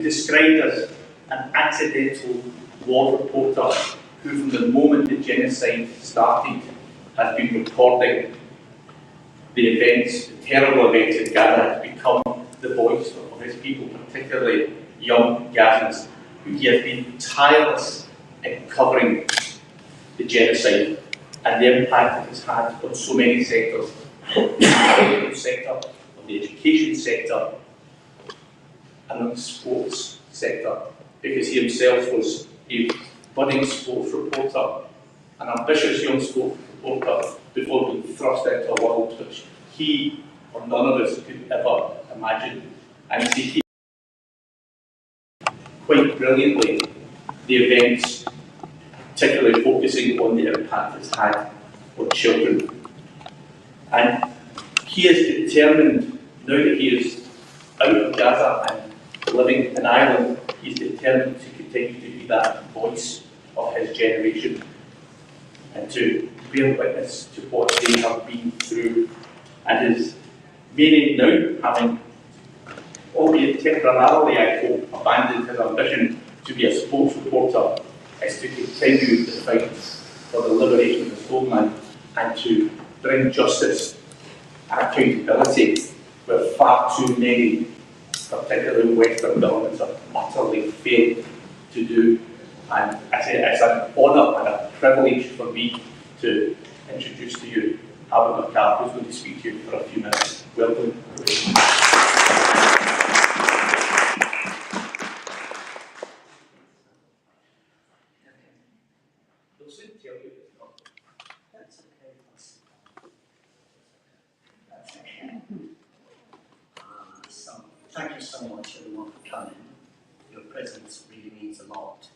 described as an accidental war reporter who, from the moment the genocide started, has been recording the events, the terrible events in Gaza, has become the voice of his people, particularly young Gazans, who he has been tireless in covering the genocide and the impact it has had on so many sectors, of the medical sector, of the education sector, and on the sports sector, because he himself was a budding sports reporter, an ambitious young sports reporter, before being thrust into a world which he or none of us could ever imagine. And he quite brilliantly the events, particularly focusing on the impact it's had on children. And he is determined, now that he is out of Gaza and living in Ireland, he's determined to continue to be that voice of his generation and to bear witness to what they have been through. And his meaning now, having, albeit temporarily, I hope, abandoned his ambition to be a sports reporter, is to continue the fight for the liberation of his homeland and to bring justice and accountability, where far too many, particularly Western governments, have utterly failed to do. And I say it's an honour and a privilege for me to introduce to you عابد, who's going to speak to you for a few minutes. Welcome. Thank you so much, everyone, for coming. Your presence really means a lot.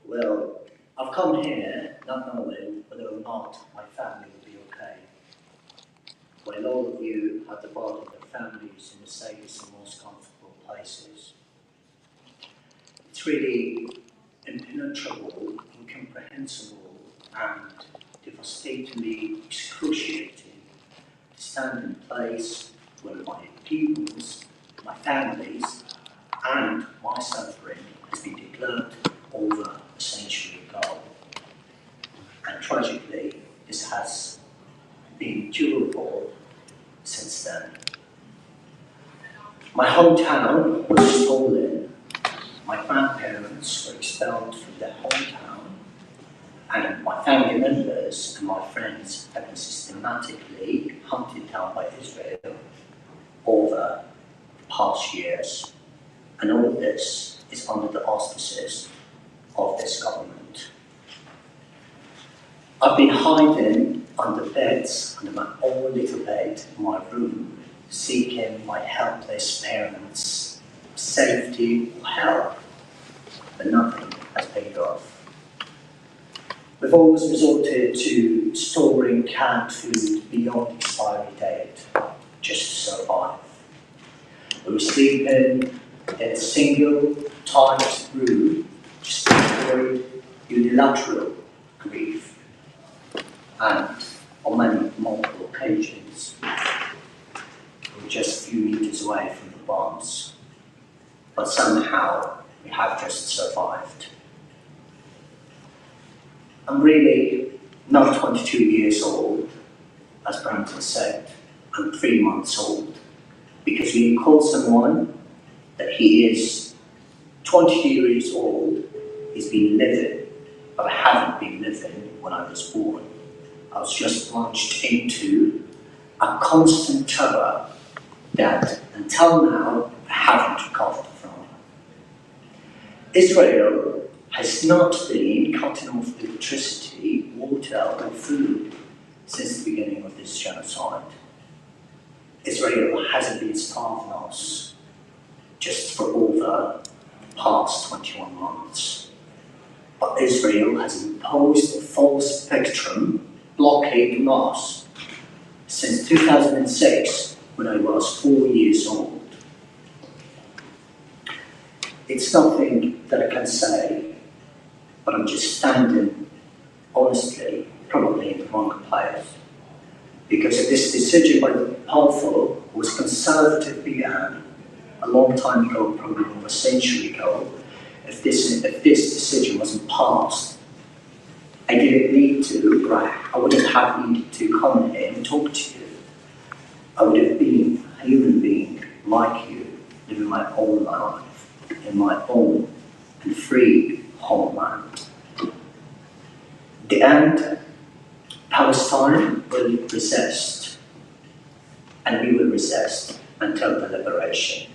Well, I've come here not knowing whether or not my family will be okay. While all of you have departed their families in the safest and most comfortable places. It's really impenetrable, incomprehensible, and devastatingly excruciating to stand in place where my people's, my families, and my suffering has been declared over a century ago. And tragically, this has been durable since then. My hometown was stolen, my grandparents were expelled from their hometown, and my family members and my friends have been systematically hunted down by Israel over the past years. And all of this is under the auspices of this government. I've been hiding under beds, under my own little bed in my room, seeking my helpless parents' safety or help, but nothing has paid off. We've always resorted to storing canned food beyond expiry date, just to survive. We were sleeping in a single, tight room, just to avoid unilateral grief. And on many multiple occasions, we were just a few meters away from the bombs. But somehow, we have just survived. I'm really not 22 years old, as Brandon said. I'm 3 months old. Because when you call someone that he is 22 years old, he's been living, but I haven't been living when I was born. I was just launched into a constant terror that, until now, I haven't recovered from. Israel has not been cutting off electricity, water, or food since the beginning of this genocide. Israel hasn't been starving us just for over the past 21 months. But Israel has imposed a full spectrum blockade on us since 2006, when I was 4 years old. It's nothing that I can say, but I'm just standing, honestly, probably in the wrong place. Because of this decision by the powerful, whose conservative began a a long time ago, probably over a century ago, if this decision wasn't passed, I didn't need to, right? I wouldn't have needed to come here and talk to you. I would have been a human being like you, living my own life in my own and free homeland. The end, Palestine will resist, and we will resist until the liberation.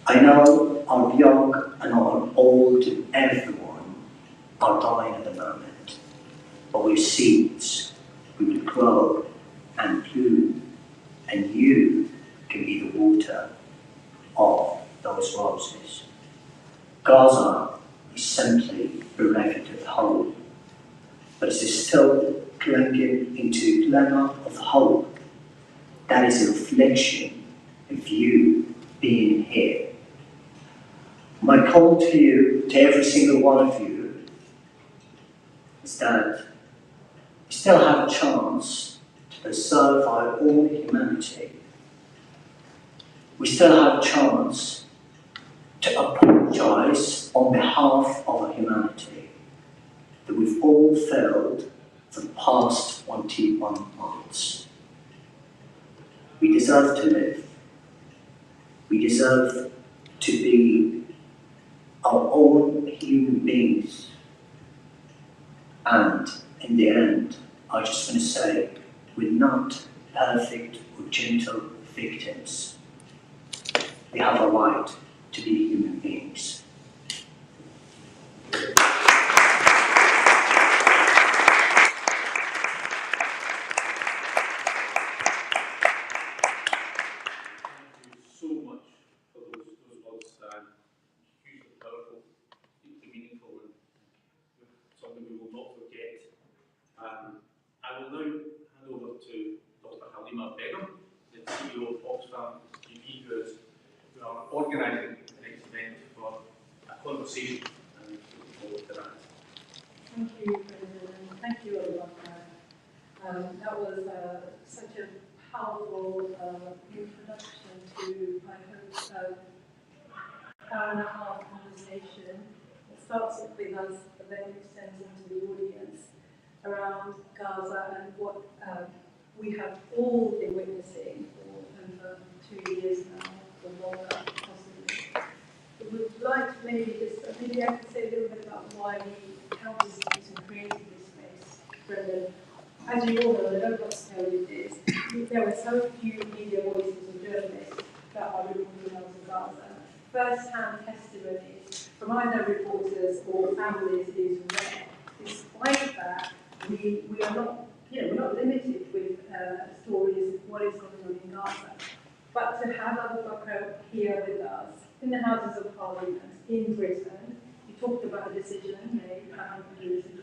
I know our young and our old, everyone are dying at the moment, but we're seeds. We will grow and bloom, and you can be the water of those roses. Gaza is simply bereft of hope, but it is still clinging into a glimmer of hope. That is a reflection of you being here. My call to you, to every single one of you, is that we still have a chance to preserve our own humanity. We still have a chance to apologize on behalf of our humanity that we've all failed for the past 21 months. We deserve to live. We deserve to be our own human beings. And in the end, I just want to say, we're not perfect or gentle victims. We have a right to be human beings. I will now hand over to Dr. the CEO of Oxfam, who are organising the next event for a conversation, and we look forward to that. Thank you, President, and thank you, Abubakar. That was such a powerful introduction to, I hope, hour and a half conversation. It starts off with us, but then extends into the audience around Gaza and what we have all been witnessing for over 2 years now, or longer, possibly. I would like to maybe I could say a little bit about why we held this space and created this space, Brendan. As you all know, I don't want to tell you this, there were so few media voices and journalists that are reporting out of Gaza. First-hand testimonies from either reporters or families is rare. Despite that, we are not, we're not limited with stories of what is going on in Gaza. But to have Abubakar here with us in the Houses of Parliament in Britain, he talked about a decision made 100 years ago.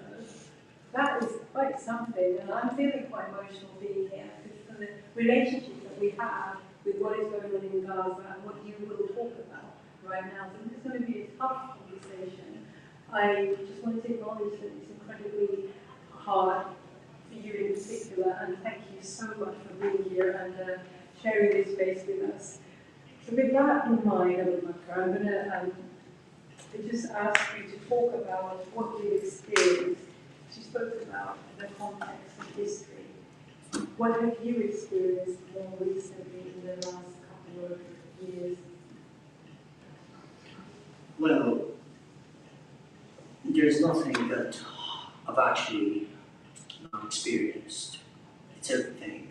That is quite something, and I'm feeling quite emotional being here because of the relationship that we have with what is going on in Gaza and what you will talk about right now. So this is going to be a tough conversation. I just wanted to acknowledge that it's incredibly hard for you in particular, and thank you so much for being here and sharing this space with us. So with that in mind, Abubakar, I'm going to just ask you to talk about what you experienced. She spoke about the context and history. What have you experienced more recently in the last couple of years? Well, there's nothing that I've actually not experienced. It's everything.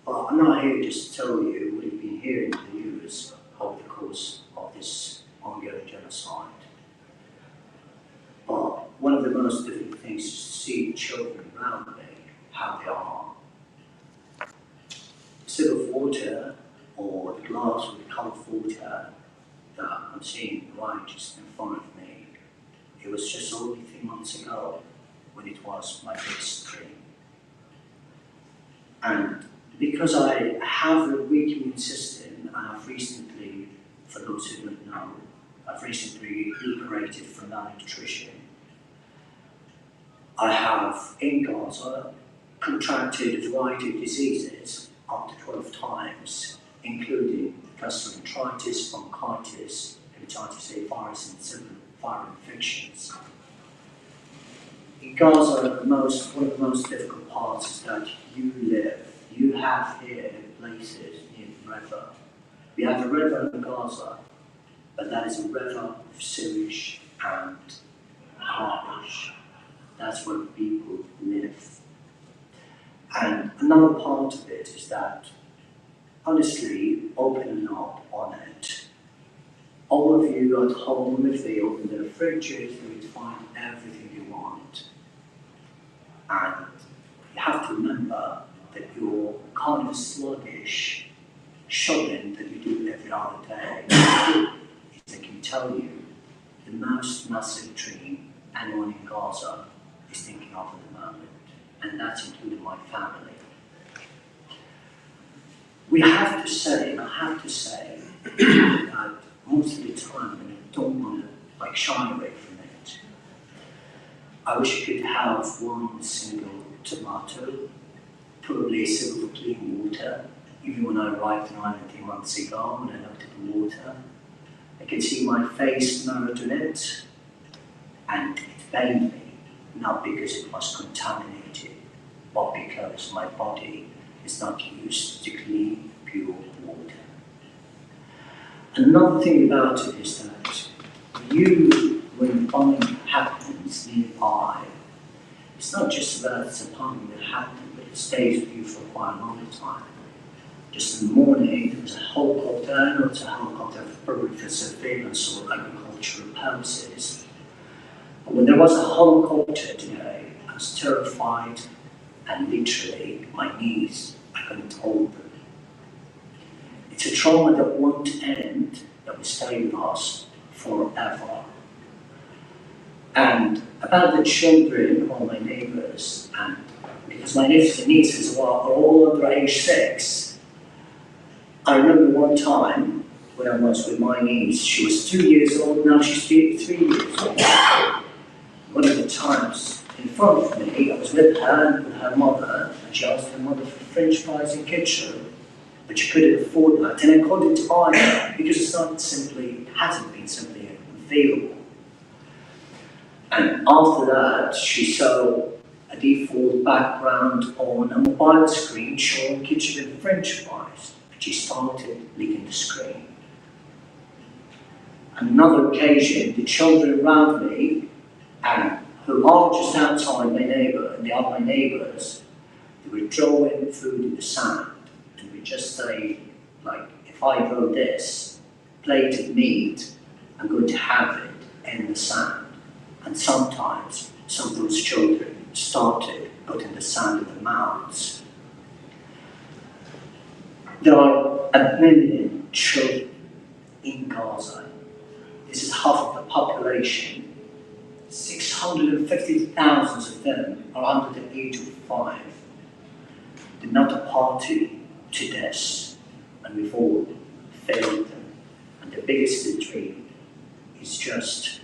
But I'm not here just to tell you what you've been hearing in the news over the course of this ongoing genocide. But one of the most difficult things is to see children around me, how they are. The sip of water or the glass with the coloured water that I'm seeing right just in front of me, it was just only 3 months ago when it was my biggest dream. And because I have a weak immune system, and I've recently, for those who don't know, I've recently recuperated from malnutrition. I have, in Gaza, contracted a variety of diseases up to 12 times, including gastroenteritis, bronchitis, hepatitis A virus, and several viral infections. In Gaza, one of the most difficult parts is that you live. You have here places near the river. We have a river in Gaza, but that is a river of sewage and garbage. That's where people live. And another part of it is that, honestly, opening up on it, all of you at home, if they open their fridges, they would find everything you want. And you have to remember that you're kind of sluggish shopping that you do every other day. I can tell you, the most massive dream anyone in Gaza is thinking of at the moment, and that's including my family. We have to say, and I have to say, that most of the time when I don't want to shy away from it, I wish I could have one single tomato, probably a sip of clean water. Even when I arrived in Ireland 3 months ago, when I looked at the water, I could see my face mirrored in it, and it pained me, not because it was contaminated, but because my body is not used to clean, pure water. Another thing about it is that when bombing happens nearby, it's not just about it's a bombing that happened, but it stays with you for quite a long time. Just in the morning, there was a helicopter, I know it's a helicopter probably for surveillance or agricultural purposes. But when there was a helicopter today, I was terrified, and literally, my knees, I couldn't hold them. It's a trauma that won't end, that will stay with us forever. And about the children, or my neighbours, and because my nephews and nieces are all under age 6, I remember one time when I was with my niece, she was 2 years old, now she's 3 years old. One of the times in front of me, I was with her and with her mother, and she asked her mother for French fries and ketchup, but she couldn't afford that, and I couldn't buy it because it hasn't been simply available. And after that, she saw a default background on a mobile screen showing ketchup and French fries. She started licking the screen. Another occasion, the children around me, and who are just outside my neighbour, and they are my neighbours, they were throwing food in the sand, and we just say, if I throw this plate of meat, I'm going to have it in the sand. And sometimes some of those children started putting the sand in their mouths. There are 1 million children in Gaza. This is half of the population. 650,000 of them are under the age of 5. They're not a party to this, and we've all failed them. And the biggest dream is just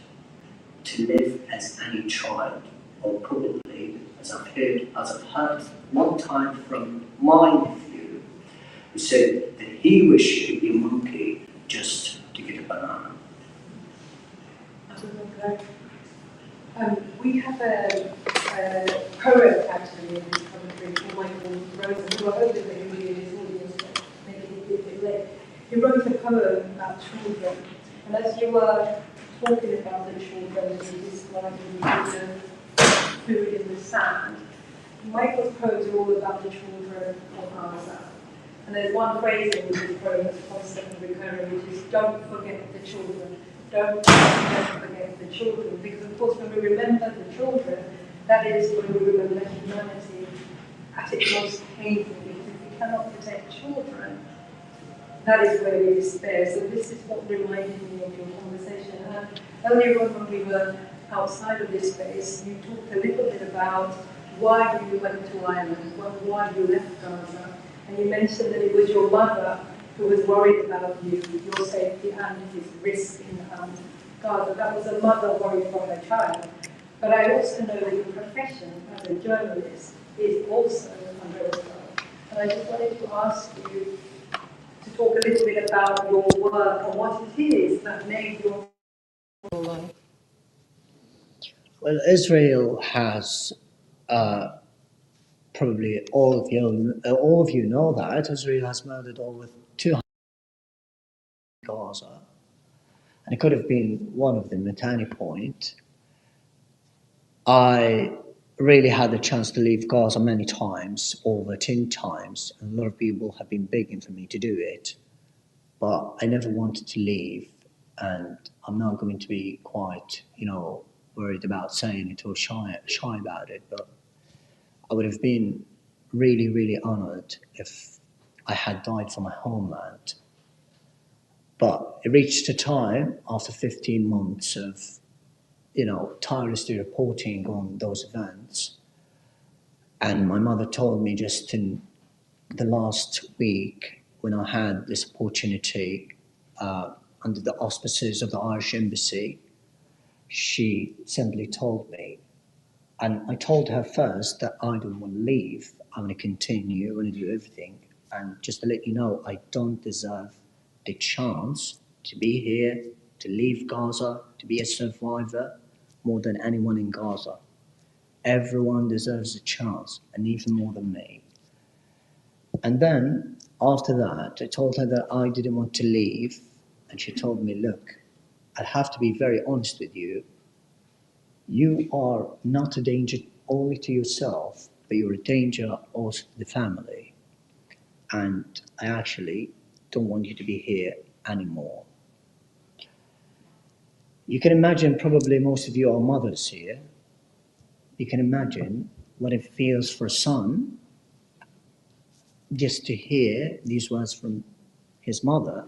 to live as any child, or probably, as I've heard one time from my nephew, who said that he wished he could be a monkey just to get a banana. We have a poet actually in this country called Michael Rosen, who I hope that you read his audience, maybe he did it late. He wrote a poem about children, and as you were talking about the children, and describing the food in the sand, Michael's poems are all about the children of Gaza. And there's one phrase in his poem that's constantly recurring, which is, don't forget the children. Don't forget the children. Because of course when we remember the children, that is when we remember humanity at its most painful. Because if we cannot protect children, that is where we despair. So this is what reminded me of your conversation. And earlier on when we were outside of this space, you talked a little bit about why you went to Ireland, why you left Gaza. And you mentioned that it was your mother who was worried about you, your safety and his risk in Gaza. That was a mother worried for her child. But I also know that your profession as a journalist is also under assault. And I just wanted to ask you, to talk a little bit about your work and what it is that made your life. Well, Israel has probably all of you know that Israel has murdered over 200 Gaza, and it could have been one of them at any point. I really had the chance to leave Gaza many times, over 10 times, and a lot of people have been begging for me to do it, but I never wanted to leave, and I'm not going to be quite, worried about saying it or shy about it, but I would have been really, really honored if I had died for my homeland. But it reached a time after 15 months of, tirelessly reporting on those events. And my mother told me just in the last week when I had this opportunity under the auspices of the Irish Embassy, she simply told me, and I told her first that I don't want to leave, I want to continue, I want to do everything. And just to let you know, I don't deserve the chance to be here, to leave Gaza, to be a survivor more than anyone in Gaza. Everyone deserves a chance, and even more than me. And then, after that, I told her that I didn't want to leave, and she told me, look, I have to be very honest with you. You are not a danger only to yourself, but you're a danger also to the family. And I actually don't want you to be here anymore. You can imagine, probably most of you are mothers here. You can imagine what it feels for a son just to hear these words from his mother.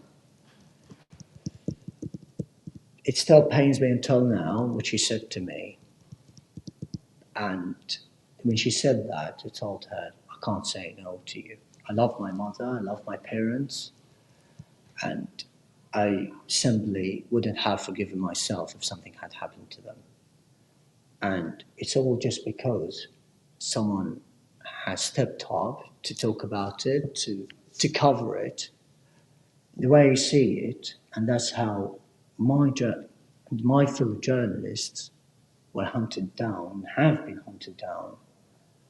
It still pains me until now what she said to me. And when she said that, I told her, I can't say no to you. I love my mother, I love my parents, and I simply wouldn't have forgiven myself if something had happened to them. And it's all just because someone has stepped up to talk about it, to cover it, the way I see it, and that's how my fellow journalists were hunted down, have been hunted down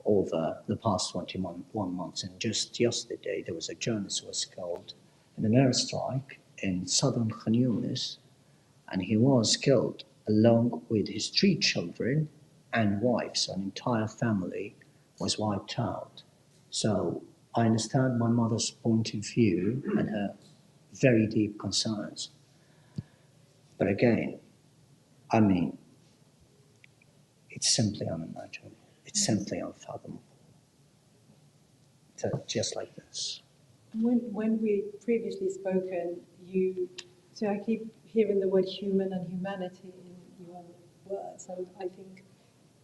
over the past 21 months. And just yesterday, there was a journalist who was killed in an airstrike in southern Khan Yunis, and he was killed along with his 3 children and wife, so an entire family was wiped out. So I understand my mother's point of view and her very deep concerns. But again, I mean, it's simply unimaginable. It's simply unfathomable. So just like this. When we previously spoken, so I keep hearing the word human and humanity in your words, and I think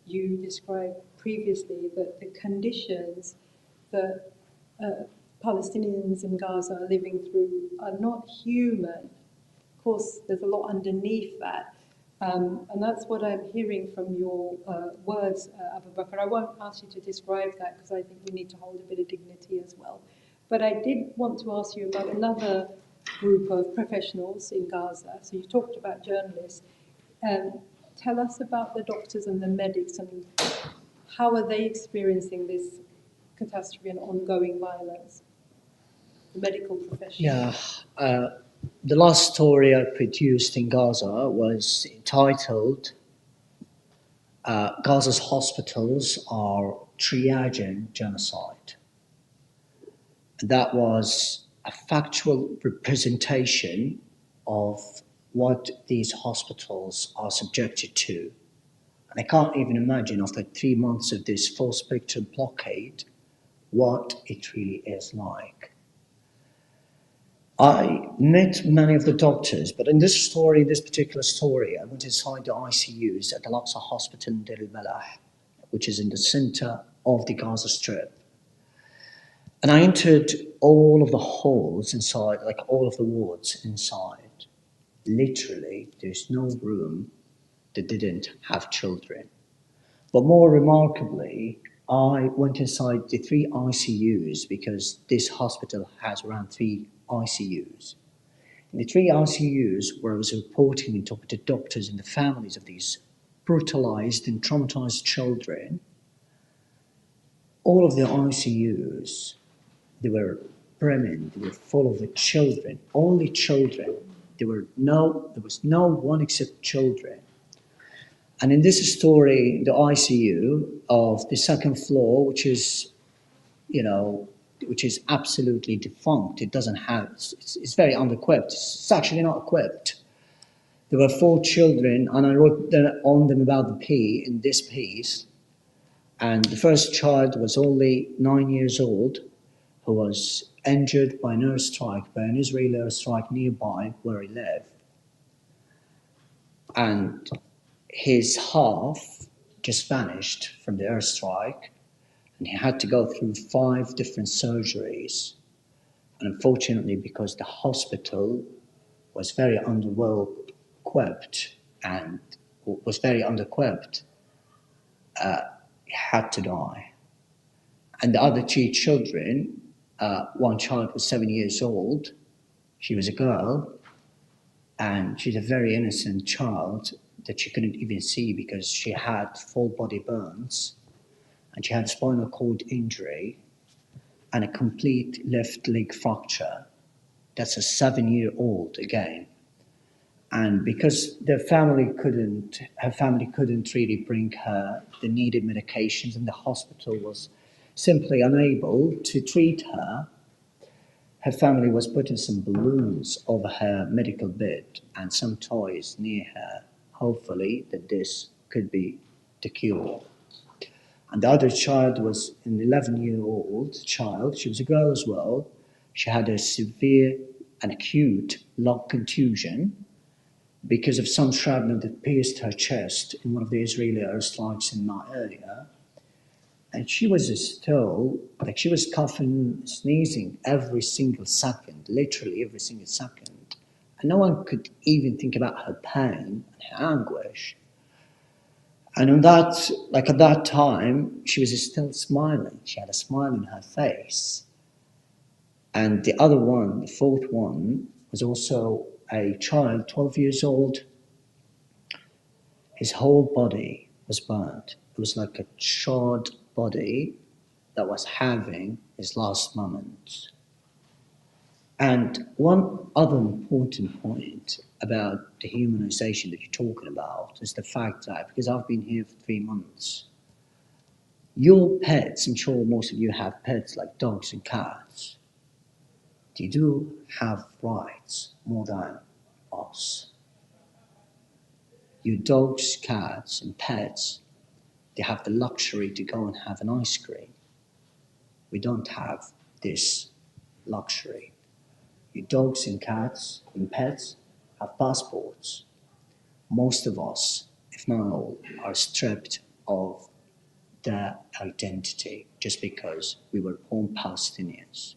you described previously that the conditions that Palestinians in Gaza are living through are not human. Of course, there's a lot underneath that. And that's what I'm hearing from your words, Abu Bakr. I won't ask you to describe that because I think we need to hold a bit of dignity as well. But I did want to ask you about another group of professionals in Gaza. So you talked about journalists. Tell us about the doctors and the medics and how are they experiencing this catastrophe and ongoing violence? The medical professionals. Yeah. The last story I produced in Gaza was entitled Gaza's Hospitals Are Triaging Genocide. That was a factual representation of what these hospitals are subjected to. And I can't even imagine, after 3 months of this full spectrum blockade, what it really is like. I met many of the doctors, but in this particular story, I went inside the ICUs at the Al-Aqsa Hospital in Deir al-Balah, which is in the center of the Gaza Strip. And I entered all of the halls inside, like all of the wards inside. Literally, there's no room that didn't have children. But more remarkably, I went inside the 3 ICUs because this hospital has around 3 ICUs. In the 3 ICUs where I was reporting and talking to doctors and the families of these brutalized and traumatized children, all of the ICUs, they were brimming, they were full of the children, only children. There was no one except children. And in this story, the ICU of the 2nd floor, which is absolutely defunct. It doesn't have, it's very unequipped. It's actually not equipped. There were 4 children, and I wrote on them about the P in this piece. And the first child was only 9 years old, who was injured by an airstrike, by an Israeli airstrike nearby where he lived. And his half just vanished from the airstrike, and he had to go through 5 different surgeries. And unfortunately, because the hospital was very under-equipped, he had to die. And the other 2 children, one child was 7 years old, she was a girl, and she's a very innocent child that she couldn't even see because she had full body burns, and she had a spinal cord injury and a complete left leg fracture. That's a 7-year-old again. And because her family couldn't really bring her the needed medications, and the hospital was simply unable to treat her, her family was putting some balloons over her medical bed and some toys near her, hopefully that this could be the cure. And the other child was an 11-year-old child. She was a girl as well. She had a severe and acute lung contusion because of some shrapnel that pierced her chest in one of the Israeli airstrikes in my area. And she was still, she was coughing, sneezing every single second, literally every single second. And no one could even think about her pain and her anguish. And at that time, she was still smiling. She had a smile on her face. And the other one, the 4th one, was also a child, 12 years old. His whole body was burnt. It was like a charred body that was having his last moments. And one other important point about the humanization that you're talking about is the fact that, because I've been here for 3 months, your pets, I'm sure most of you have pets like dogs and cats, they do have rights more than us. Your dogs, cats, and pets, they have the luxury to go and have an ice cream. We don't have this luxury. Your dogs and cats and pets have passports. Most of us, if not all, are stripped of their identity just because we were born Palestinians.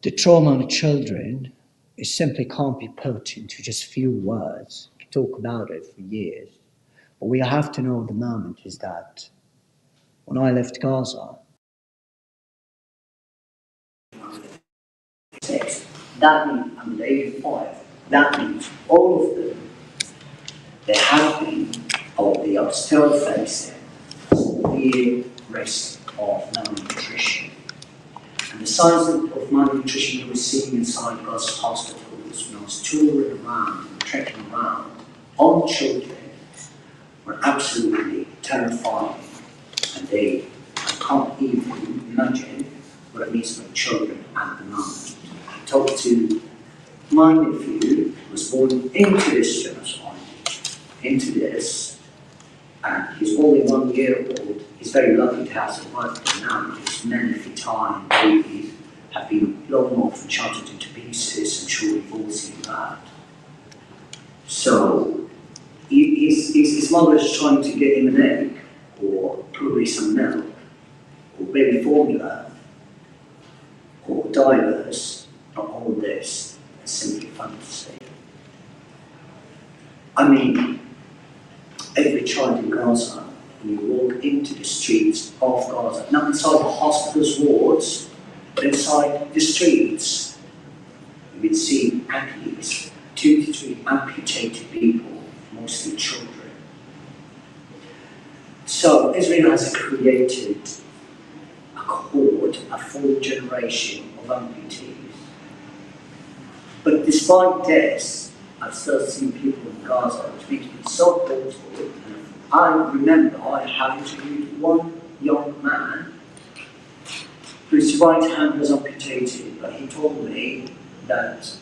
The trauma on the children is simply can't be put into just few words. We can talk about it for years. But we have to know the moment is that when I left Gaza, that means I'm 85. That means all of them, they have been or they are still facing severe risk of malnutrition. And the signs of malnutrition we were seeing inside Gaza hospitals when I was touring around, trekking around on children were absolutely terrifying. And I can't even imagine what it means for children at the moment. I talked to my nephew, who was born into this genocide, into this, and he's only 1 year old. He's very lucky to have survived it now, because many of the time babies have been blown off and shattered into pieces. I'm sure you've all seen that. So his mother is trying to get him an egg, or probably some milk, or baby formula, or diapers. Not all this, it's simply fantasy. I mean, every child in Gaza when you walk into the streets of Gaza, not inside the hospitals' wards, but inside the streets, you would see at least 2 to 3 amputated people, mostly children. So Israel has created a cohort, a full generation of amputees. But despite this, I've still seen people in Gaza, which makes me so hopeful. I remember I have interviewed one young man whose right hand was amputated, but he told me that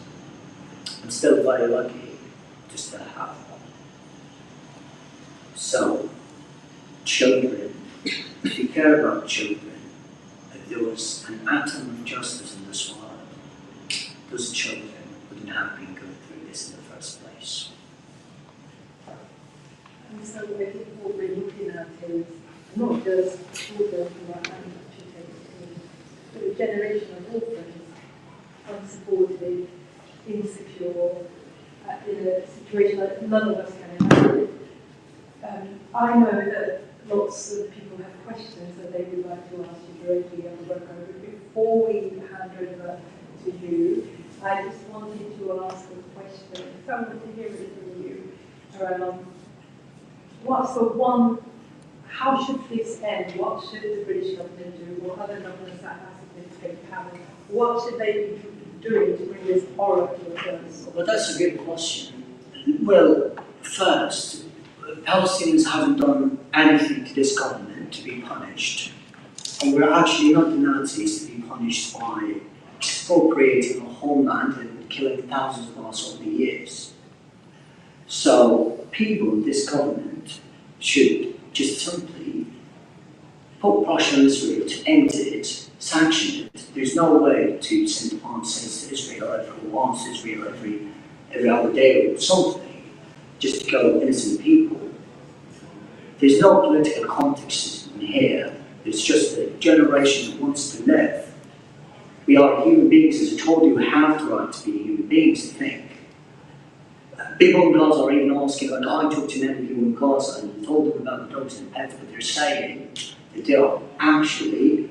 I'm still very lucky to still have one. So, children, if you care about children, if there was an atom of justice in this world, those children wouldn't have been going through this in the first place. And so I think what we're looking at is not just children who are amputated, but a generation of orphans, unsupported, insecure, in a situation that none of us can imagine. I know that lots of people have questions that they would like to ask you directly on the record. Before we hand over to you, I just wanted to ask a question. If I wanted to hear it from you around what's the one, how should this end? What should the British government do? What other governments that have significant power? What should they be doing to bring this horror to a close? Well, that's a good question. Well, first, Palestinians haven't done anything to this government to be punished. And we're actually not the Nazis to be punished by expropriating a homeland and killing thousands of us over the years. So people in this government should just simply put pressure on Israel to end it, sanction it. There's no way to send arms to Israel every once, Israel every other day or something, just to kill innocent people. There's no political context in here. It's just a generation that wants to live. We are human beings, as I told you, we have the right to be human beings, I think. People in Gaza are even asking, like I talked to many people in Gaza and told them about the dogs and pets, but they're saying that they are actually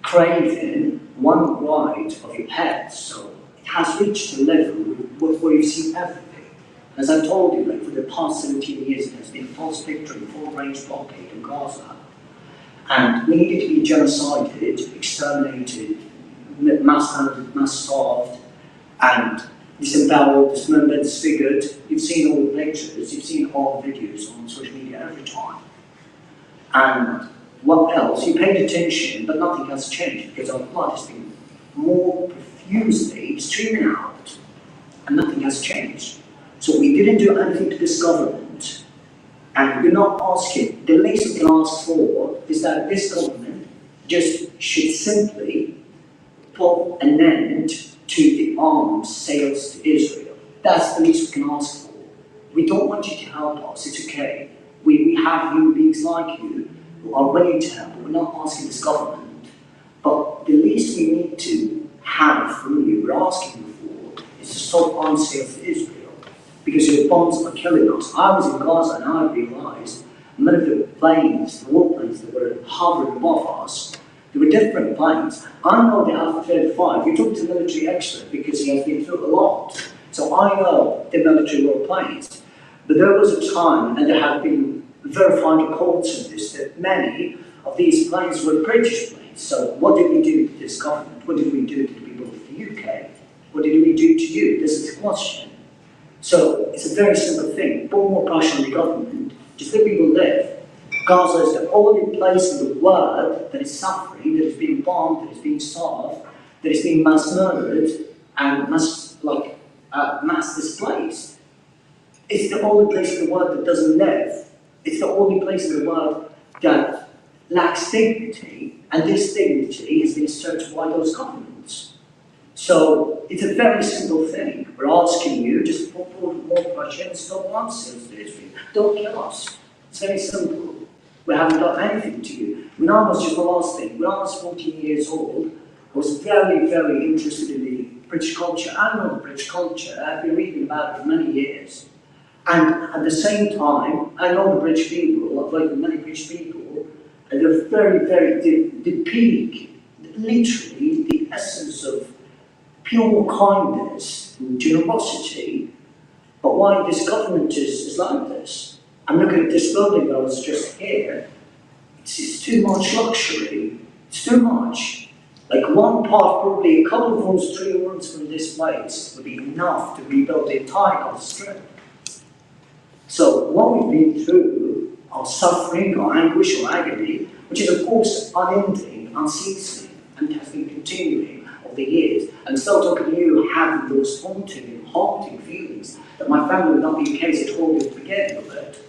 craving one right of your pets. So it has reached a level where you've seen everything. As I told you, like for the past 17 years, there has been false victory, full-range blockade in Gaza. And we needed to be genocided, exterminated, mass hunted, mass starved, and disemboweled, dismembered, disfigured. You've seen all the pictures, you've seen all the videos on social media every time. And what else? You paid attention, but nothing has changed because our blood has been more profusely streaming out, and nothing has changed. So we didn't do anything to this government, and we're not asking. The least we can ask for is that this government just should simply put an end to the arms sales to Israel. That's the least we can ask for. We don't want you to help us, it's okay. We have human beings like you who are willing to help, but we're not asking this government. But the least we need to have from you, we're asking you for, is to stop arms sales to Israel. Because your bombs are killing us. I was in Gaza and I realized many of the planes, the warplanes that were hovering above us, they were different planes. I know the F-35. You talk to a military expert because he has been through a lot. So I know the military warplanes. But there was a time, and there have been verified reports of this, that many of these planes were British planes. So what did we do to this government? What did we do to the people of the UK? What did we do to you? This is the question. So it's a very simple thing. Put more pressure on the government. Just let people live. Gaza is the only place in the world that is suffering, that is being bombed, that is being starved, that is being mass murdered and mass displaced. It's the only place in the world that doesn't live. It's the only place in the world that lacks dignity, and this dignity has been stripped by those governments. So it's a very simple thing. We're asking you just put more pressure and stop arms sales to Israel. Don't kill us. It's very simple. We haven't done anything to you. When I was just the last thing, when I was 14 years old, I was very, very interested in the British culture. I know the British culture. I've been reading about it for many years. And at the same time, I know the British people. know, like many British people, at the the peak, literally the essence of pure kindness and generosity. But why this government is like this? I'm looking at this building that I was just here. It's too much luxury. It's too much. Like one part, probably a couple of rooms, 3 rooms from this place would be enough to rebuild the entire Gaza Strip. So what we've been through, our suffering, our anguish, our agony, which is of course unending, unceasing, and has been continuing over the years. And still talking to you, having those haunting and haunting feelings that my family would not be the case at all if forgetting of it.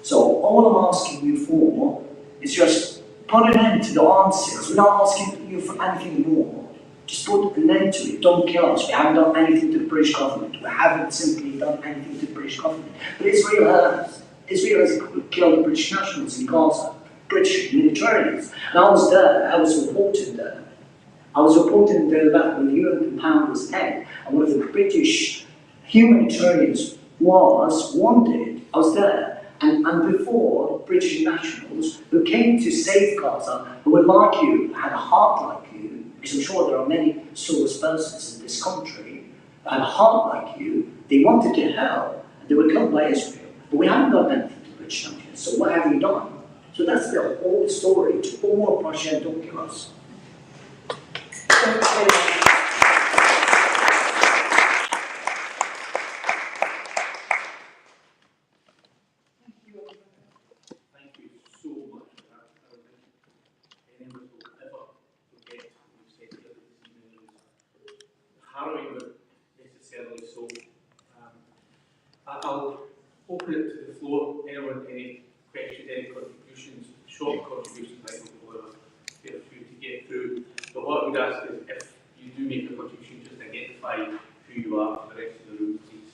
So all I'm asking you for is just put an end to the answers. We're not asking you for anything more. Just put an end to it. Don't kill us. We haven't done anything to the British government. We haven't simply done anything to the British government. But Israel has. Israel has killed the British nationals in Gaza, British militaries. And I was there. I was reporting there. I was reporting there that when the UN compound was held, and one of the British humanitarians was wounded. I was there. And before, British nationals who came to save Gaza, who were like you, had a heart like you, because I'm sure there are many soulless persons in this country that had a heart like you, they wanted to help, and they were killed by Israel. But we haven't done anything to British nationals, so what have you done? So that's the whole story. To all more Russia, don't kill us. Harrowing, but necessarily so. I'll open it to the floor. Anyone, any questions, any contributions? Short contributions, I think we'll have a few to get through. But what I would ask is if you do make a contribution, just identify who you are for the rest of the room, please.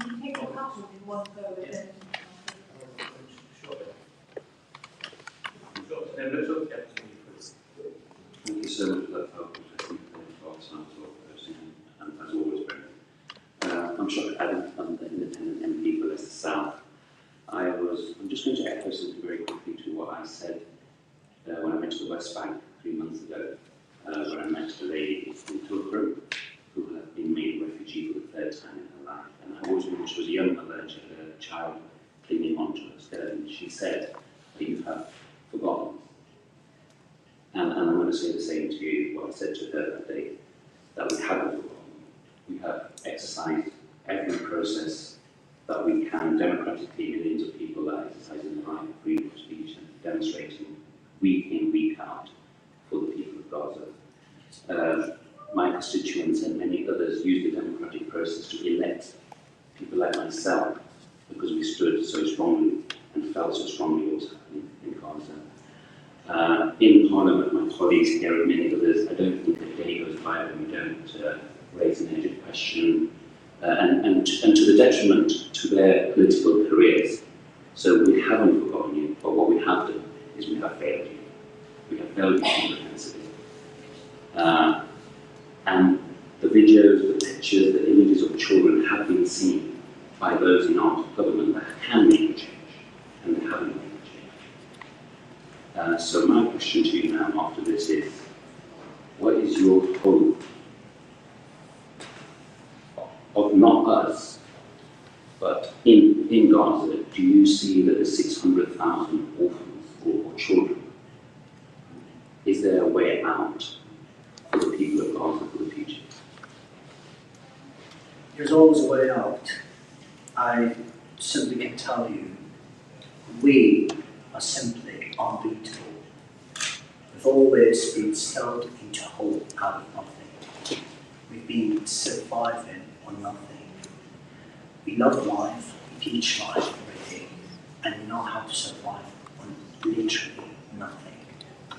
Should we take a couple in one go then? Thank you so much for that helpful and as always, Brendan. I'm Shahid Adam, I'm the independent MP for Leicester South. I'm just going to echo something very quickly to what I said when I went to the West Bank 3 months ago, when I met a lady in Tulkrum who had been made a refugee for the 3rd time in her life. And I always remember she was a young mother and she had a child clinging onto her skirt, and she said, "You have forgotten." And I'm going to say the same to you, what I said to her that day, that we haven't forgotten. We have exercised every process that we can democratically. Millions of people are exercising the right of freedom of speech and demonstrating week in, week out for the people of Gaza. My constituents and many others use the democratic process to elect people like myself because we stood so strongly and felt so strongly what was happening in Gaza. In Parliament, my colleagues here and many others, I don't think a day goes by when we don't raise an urgent question and to the detriment to their political careers. So we haven't forgotten you, but what we have done is we have failed you. We have failed you comprehensively. And the videos, the pictures, the images of children have been seen by those in our government that can make a change, and they haven't made a change. So my question to you now after this is, what is your hope of not us, but in Gaza? Do you see that the 600,000 orphans or children, is there a way out for the people of Gaza for the future? There's always a way out. I simply can tell you, we are simply unbeatable. We've always been sold into hope out of nothing. We've been surviving on nothing. We love life, we teach life everything, and we know how to survive on literally nothing.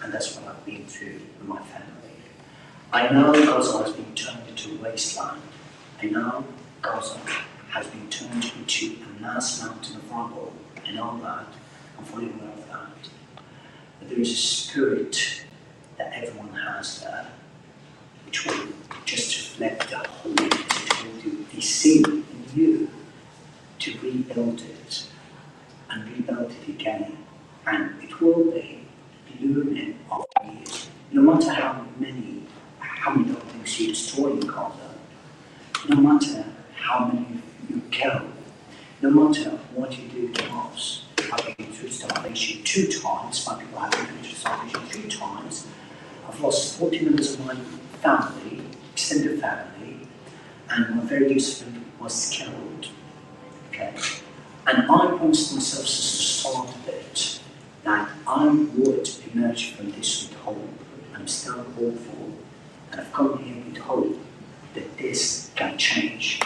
And that's what I've been through with my family. I know Gaza has been turned into a wasteland. I know Gaza has been turned into a mass mountain of rubble. I know that. I'm fully aware of that. But there is a spirit that everyone has there, which will just reflect the holiness, which will be seen in you to built it and rebuilt it again, and it will be blooming after years. No matter how many buildings you destroy in Gaza, no matter how many you kill, no matter what you do to us. I've been through starvation 2 times, my people have been through starvation 3 times. I've lost 40 members of my family, extended family, and my very dear friend was killed. Okay? And I promised myself to start a bit that I would emerge from this with hope. I'm still hopeful, and I've come here with hope that this can change.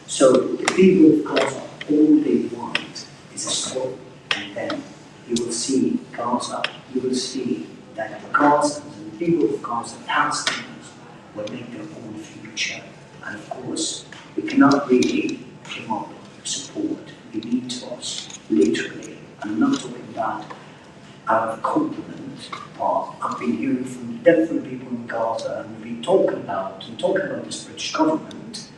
So the people of Gaza, all they want is a stop, and then you will see Gaza, you will see that the Gazans and the people of Gaza, Palestinians, will make their own future. And of course, we cannot really give up support. You need us, literally. And I'm not talking about out of compliment, but I've been hearing from different people in Gaza, and we've been talking about this British government,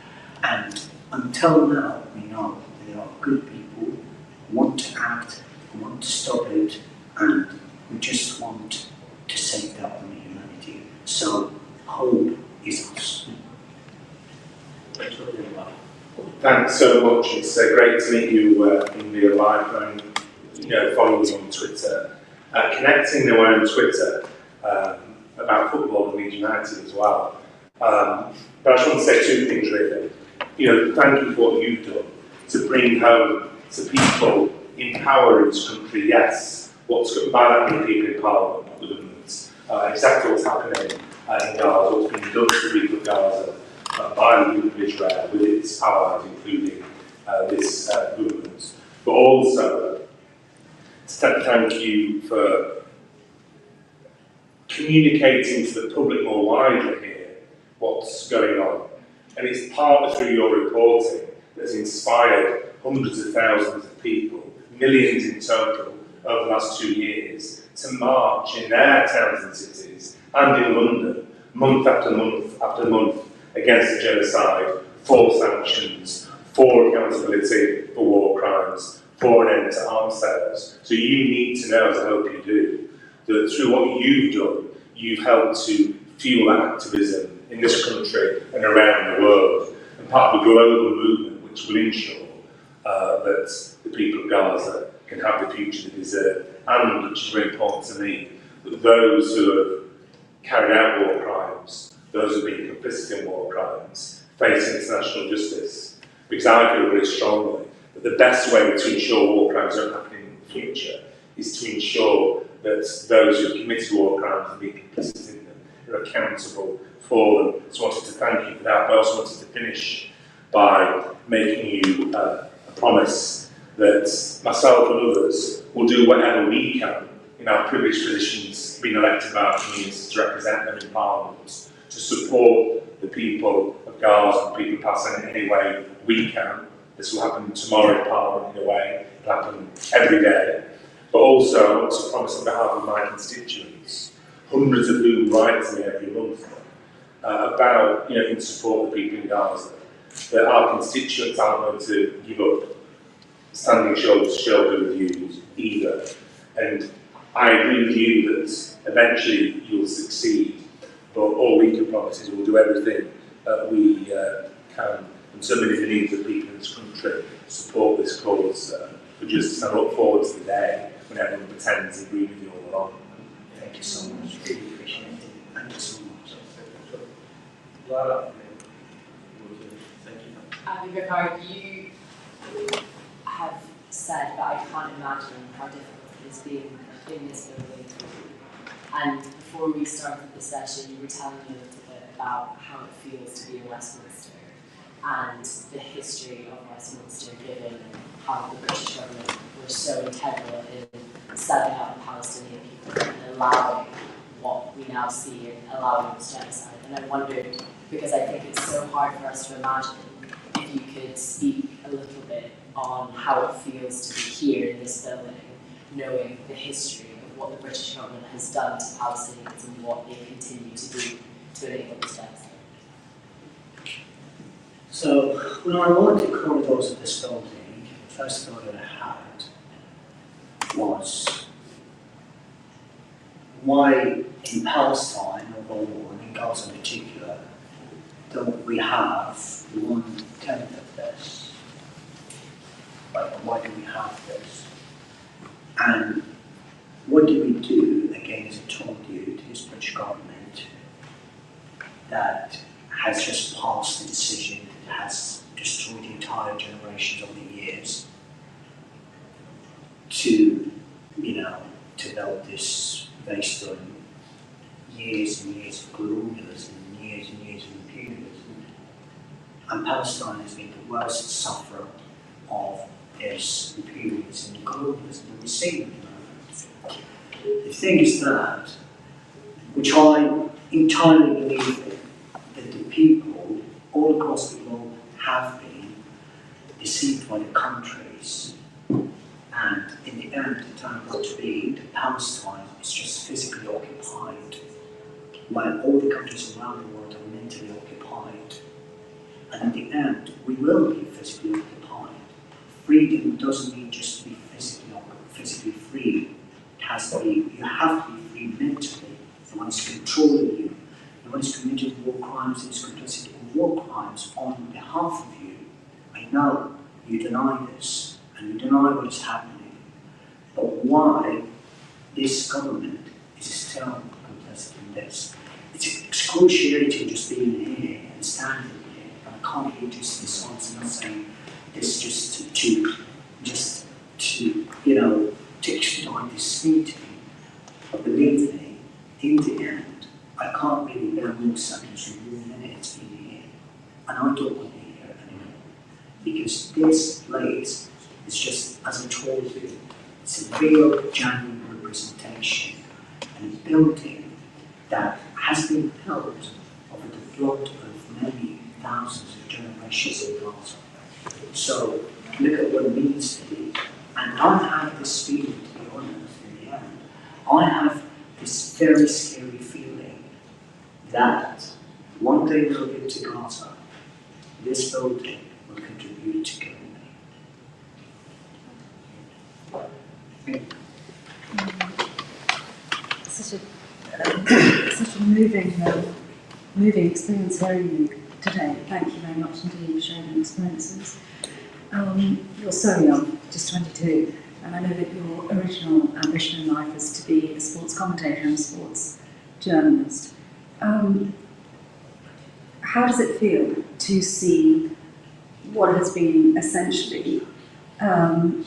and until now we know that there are good people who want to act, who want to stop it, and who just want to save their own humanity. So hope is us. Thanks so much. It's great to meet you in real life and follow us on Twitter. Connecting now on Twitter about football and Leeds United as well. But I just want to say 2 things really. Thank you for what you've done to bring home to people in power in this country, yes, what's by that many people in Parliament, the government, exactly what's happening in Gaza, what's being done to the people of Gaza by the people of Israel with its allies, including this government. But also, thank you for communicating to the public more widely here what's going on. And it's partly through your reporting that's inspired hundreds of thousands of people, millions in total, over the last 2 years, to march in their towns and cities and in London, month after month after month, against the genocide, for sanctions, for accountability for war crimes, for an end to arms sales. So you need to know, as I hope you do, that through what you've done, you've helped to fuel that activism in this country and around the world, and part of a global movement which will ensure that the people of Gaza can have the future they deserve, and, which is very important to me, that those who have carried out war crimes, those who have been complicit in war crimes, face international justice. Because I feel very strongly that the best way to ensure war crimes don't happen in the future is to ensure that those who have committed war crimes and been complicit in them are accountable for them. So I wanted to thank you for that, but I also wanted to finish by making you a promise that myself and others will do whatever we can in our privileged positions, being elected by our communities to represent them in Parliament, to support the people of Gaza and people of Palestine in any way we can. This will happen tomorrow in Parliament in a way, it'll happen every day. But also, I want to promise on behalf of my constituents, hundreds of whom write to me every month, about, in support of the people in Gaza, that our constituents aren't going to give up standing shoulder to shoulder with you either. And I agree with you that eventually you'll succeed, but all we can promise is we'll do everything we can, and so many of the needs of people in this country support this cause for justice. I look forward to the day when everyone pretends to agree with you all along. Thank you so much. Really appreciate it. Thank you so much. Ricardo, you have said that I can't imagine how difficult it is being in this building. And before we started the session, you were telling me a little bit about how it feels to be in Westminster and the history of Westminster, given how the British government were so integral in setting up the Palestinian people and allowing what we now see and allowing this genocide. And I wondered, because I think it's so hard for us to imagine, if you could speak a little bit on how it feels to be here in this building, knowing the history of what the British government has done to Palestinians and what they continue to do to enable this genocide. So, when I walked the corridors of this building, first thought that I had was, why in Palestine overall, and in Gaza in particular, don't we have 1/10 of this? Like, why do we have this? And what do we do, again, as I told you, to this British government that has just passed a decision that has destroyed entire generations over the years to, to build this based on years and years of colonialism and years of imperialism. And Palestine has been the worst sufferer of this imperialism and colonialism that we're seeing at the moment. The thing is that, which I entirely believe in, that the people all across the globe have been deceived by the countries, and in the end it turned out to be that Palestine is just physically occupied, while all the countries around the world are mentally occupied. And in the end, we will be physically occupied. Freedom doesn't mean just to be physically free. It has to be, you have to be free mentally. No one is controlling you. No one is committing war crimes and is complicit in war crimes on behalf of you. I know you deny this, and you deny what is happening. But why this government is still complicit in this? It's excruciating just being here and standing here. And I can't hear just this answer, not saying this just to expedite this meeting. But believe me, in the end, I can't really bear more seconds than 1 minute in here. And I don't want to be here anymore. Because this place is just, as I told you, it's a real, genuine representation and a building that has been built over the blood of many thousands of generations in Gaza. So look at what it means to be. And I have this feeling, to be honest, in the end. I have this very scary feeling that one day we'll get to Gaza, this building will contribute to killing me. Such a moving experience hearing you today. Thank you very much indeed for sharing your experiences. You're so young, just 22, and I know that your original ambition in life is to be a sports commentator and a sports journalist. How does it feel to see what has been essentially a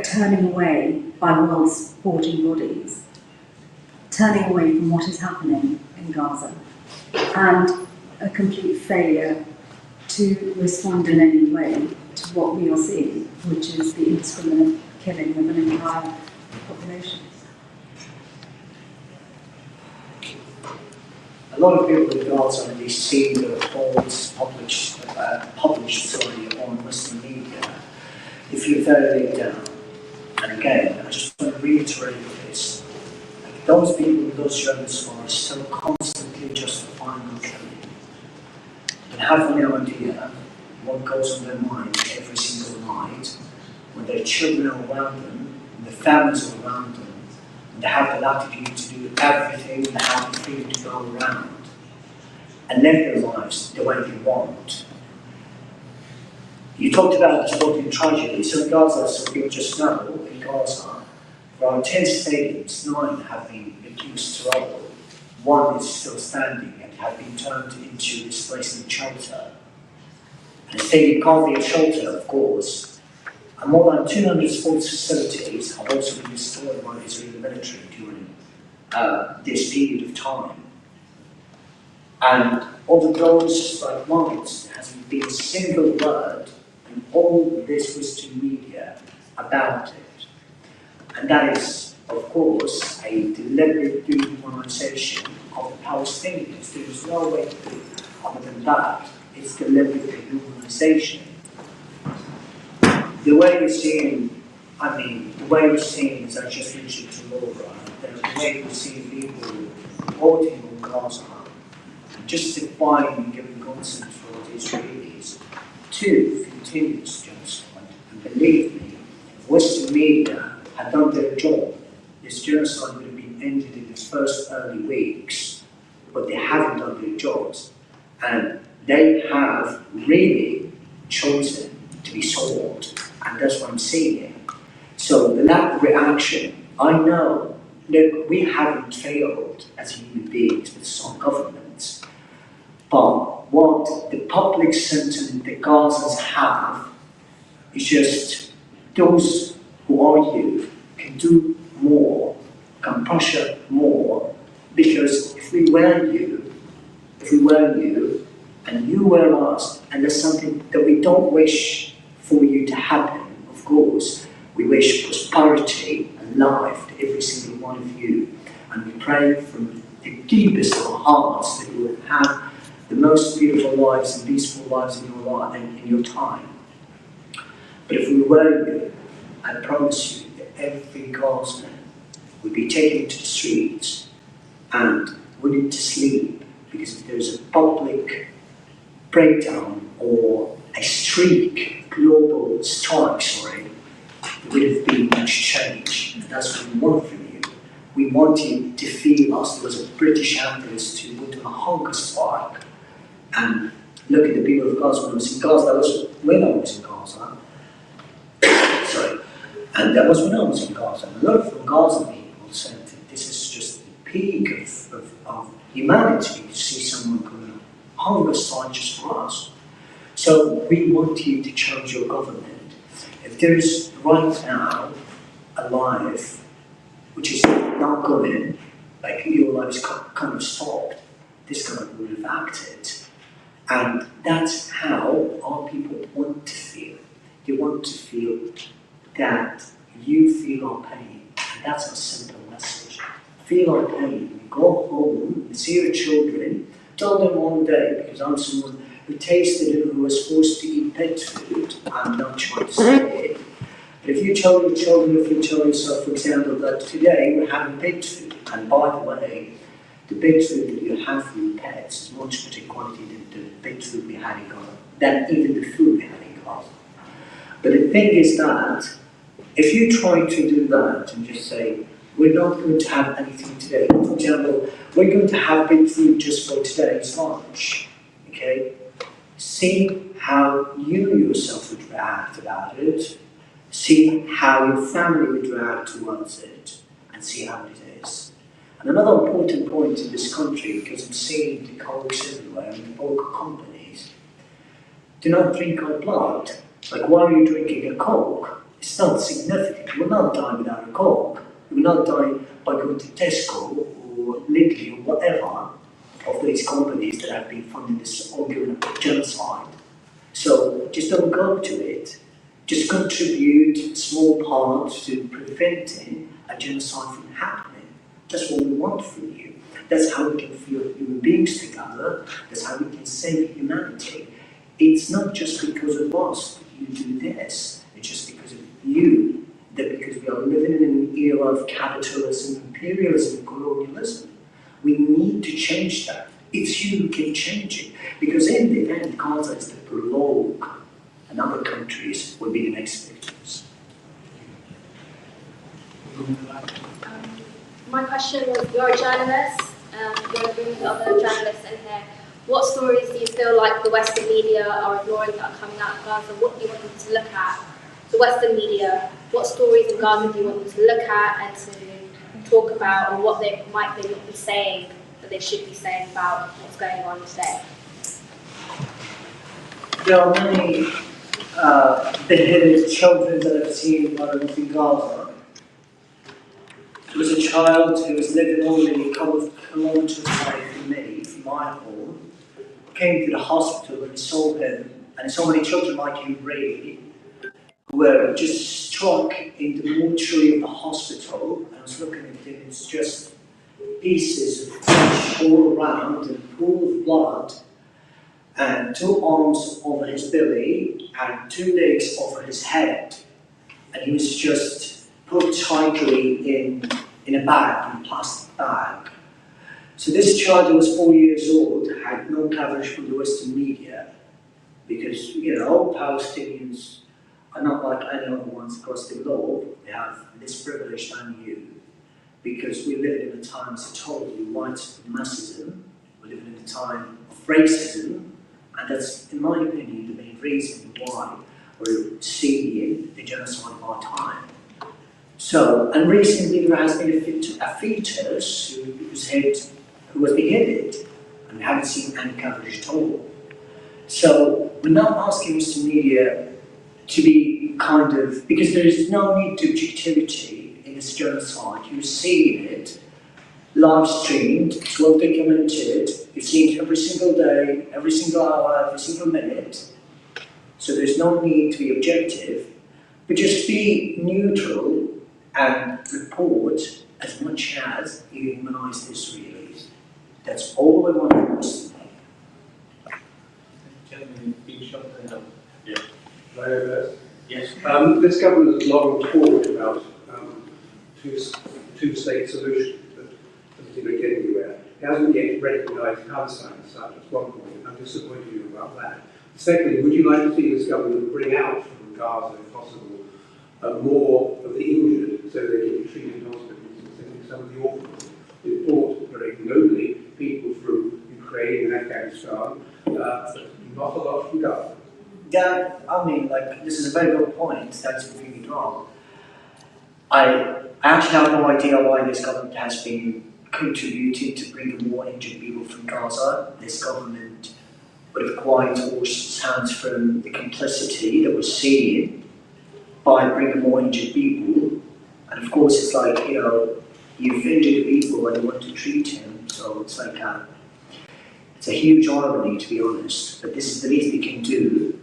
turning away by world sporting bodies, turning away from what is happening in Gaza, and a complete failure to respond in any way to what we are seeing, which is the indiscriminate killing of an entire population? A lot of people in Gaza, when they see the reports published on Western media, they feel very laid down. And again, I just want to reiterate this. Like, those people, those journalists are still constantly justifying the killing. And have any idea what goes on their mind every single night when their children are around them, when their families are around them, and they have the latitude to do everything and they have the freedom to go around and live their lives the way they want. You talked about the sporting tragedy. So in Gaza, so people just know, in Gaza, around 10 stadiums, 9 have been reduced to rubble. 1 is still standing and have been turned into displacement shelter. And the stadium can't be a shelter, of course. And more than 200 sports facilities have also been destroyed by the Israeli military during this period of time. And all the those like months, there hasn't been a single word in all this Western media about it. And that is, of course, a deliberate dehumanization of the Palestinians. There is no way to do it other than that. It's deliberate dehumanization. The way we're seeing, as I just mentioned to Laura, the way we're seeing people reporting on Gaza, justifying and giving consent for the Israelis to continue continuous genocide. And believe me, if Western media had done their job, this genocide would have been ended in the first early weeks, but they haven't done their jobs. And they have really chosen to be sold, and that's what I'm seeing. So the lack of reaction, I know, look, we haven't failed as human beings with some governments, but what the public sentiment the Gazans have is just those who argue can do more, can pressure more, because if we were you, and you were us, and there's something that we don't wish for you to happen, of course, we wish prosperity and life to every single one of you, and we pray from the deepest of our hearts that you will have the most beautiful lives and peaceful lives in your life and in your time. But if we were you, I promise you that every Gazan would be taken to the streets and wouldn't to sleep, because if there's a public breakdown or a global strike, there would have been much change. And that's what we want from you. We want you to feel us. There was a British activist who went on a hunger strike, and look at the people of Gaza. When I was in Gaza, that was when I was in Gaza. Sorry. And that was when I was in Gaza. And a lot of the Gaza people said that this is just the peak of humanity to see someone going on a hunger strike just for us. So we want you to change your government. If there's right now a life which is not going, like your life is kind of stopped, this government would have acted. And that's how our people want to feel. They want to feel that you feel our pain. And that's our simple message. Feel our pain. Go home, see your children, tell them one day, because I'm someone who tasted it and who was forced to eat pet food. I'm not trying to say it. But if you tell your children, if you tell yourself, for example, that today we're having pet food, and by the way, the pet food that you have for your pets is much better quality than the pet food we had in Gaza, than even the food we had in Gaza. But the thing is that if you try to do that and just say, we're not going to have anything today, for example, we're going to have pet food just for today's lunch, okay? See how you yourself would react about it, see how your family would react towards it, and see how it is. And another important point in this country, because I'm seeing the cokes everywhere and the bulk companies, do not drink our blood. Like, why are you drinking a coke? It's not significant. You will not die without a coke. You will not die by going to Tesco or Lidl or whatever of these companies that have been funding this ongoing genocide. So just don't go to it. Just contribute a small part to preventing a genocide from happening. That's what we want from you. That's how we can feel human beings together. That's how we can save humanity. It's not just because of us that you do this. It's just because of you. That because we are living in an era of capitalism, imperialism, and colonialism. We need to change that. It's you who can change it. Because in the end, Gaza is the prologue, and other countries will be the next victims. My question was, you're a journalist, you're a room with other journalists in here. What stories do you feel like the Western media are ignoring that are coming out of Gaza? What do you want them to look at? The Western media, what stories in Gaza do you want them to look at and to talk about, or what they might not be saying that they should be saying about what's going on today? There are many beheaded children that I've seen while I was in Gaza. There was a child who was living only a couple of kilometers away from me, from my home, came to the hospital and saw him, and so many children like him really, were just struck in the mortuary of the hospital. I was looking at him, it's just pieces of flesh all around and a pool of blood, and 2 arms over his belly and 2 legs over his head. And he was just put tightly in a bag, in a plastic bag. So this child who was 4 years old had no coverage from the Western media. Because, you know, Palestinians are not like any other ones across the globe. They have less privilege than you. Because we live in a time of totally white supremacism. We live in a time of racism. And that's, in my opinion, the main reason why we're seeing the genocide of our time. So, and recently there has been a fetus who was beheaded, and we haven't seen any coverage at all. So, we're not asking Mr. Media to be kind of, because there is no need to objectivity in this genocide. You're seeing it, live streamed, it's well documented, you're seeing it every single day, every single hour, every single minute. So there's no need to be objective, but just be neutral and report as much as you humanize this really. That's all I want to us to make. Gentlemen, being shot down. Yeah. Yes. This government has long talked about two-state solution, but doesn't really get anywhere. It hasn't yet recognised Palestine as such. That's one point. I'm disappointed in you about that. Secondly, would you like to see this government bring out from Gaza, if possible, more of the injured so they can be treated in hospitals, and some of the orphans? We brought very nobly people from Ukraine and Afghanistan, but not a lot from Gaza. Yeah, I mean, like, this is a very good point, that's completely wrong. I actually have no idea why this government has been contributing to bring more injured people from Gaza. This government would have quite washed its hands from the complicity that we're seeing by bringing more injured people. And of course, it's like, you know, you've injured people and you want to treat them, so it's like it's a huge irony, to be honest, but this is the least we can do.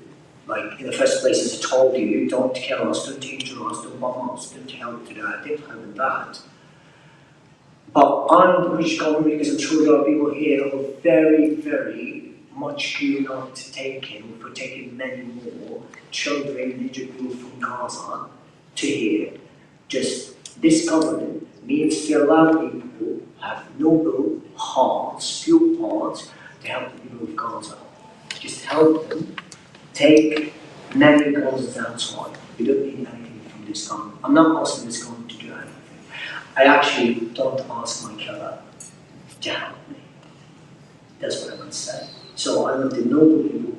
Like, in the first place, as I told you, don't kill us, don't injure us, don't bomb us, don't help to that, don't help in that. But I'm the British government, because I'm sure there are people here who are very, very much geared up to taking many more children and injured people from Gaza to here. Just, this government needs to allow people who have noble hearts, pure hearts, to help the people of Gaza. Just help them take many causes outside. We don't need anything from this government. I'm not asking this government to do anything. I actually don't ask my killer to help me. That's what I want to say. So I want the noble people